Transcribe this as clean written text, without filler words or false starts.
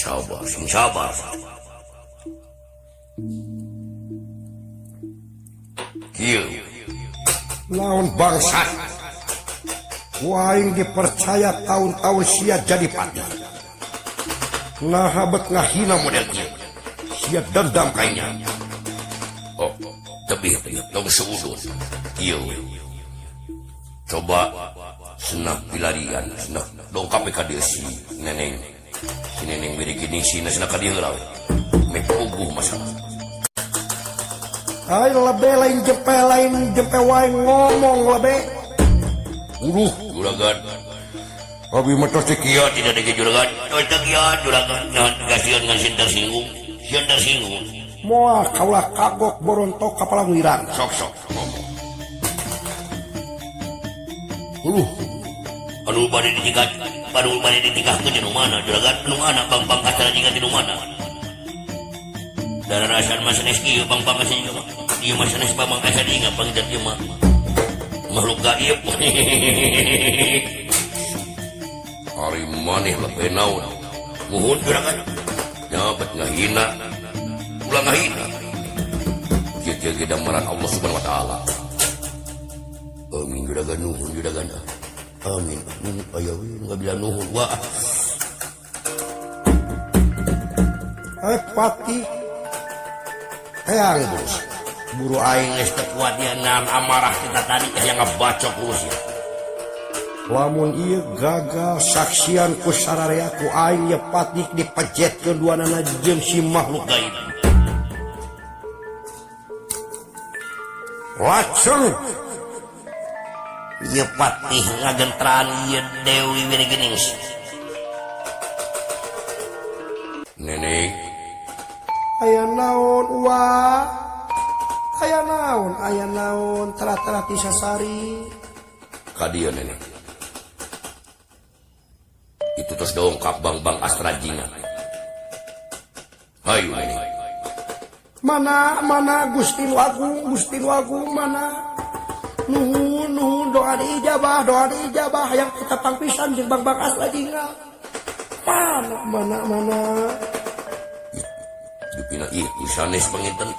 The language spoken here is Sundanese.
sabar sing sabar kieu lawan bangsa waing dipercaya tahun-tahun sia jadi pati nah habet ngahina model kieu sia dendam kayaknya oh tebih tong seudun kieu coba senang pilarian senang dongkap ka dieu si neneng beri gini si senang ka dieu heula me puguh masalah ay lebe lain jepe waing ngomong lebe juragan abi metos kieu tidak ada juragan oh teh kieu juragan gasian ngan sin tersinggung moal kaulah kagok borontok kapala wirang sok ngomong anu bade ditikahkeun di mana juragan anu anak bang kasar jika di mana darah rasan mas sanes kieu bang kasar juga ieu mas sanes bang kasar ingat bang ieu mah makhluk gaib hari maneh lebih naon muhun juragan nyabat ngahina ulah ngahina kieu gedamaran Allah Subhanahu wa taala amin juragan nuhun juragan amin aya we ngabila nuhun wah pati hayang bos buru aing geus teu kuat dia nahan amarah kita tadi yang ngabacok urus ya lamun ieu gagal saksian ku sararea ku aing ye pati dipejet keduanana jeung si makhluk gaib racun ieu patih ngagentraan ieu Dewi Wirginingsih nenek aya naon aya naon tara-tara ti sasari ka dieu nenek itu terus dongkap bang Astra Jinga hayu nenek mana Gusti nu Agung mana nuhun doa diijabah yang kita pangpisan jeung bang Astra Jinga mana dipina ieu sanes panginten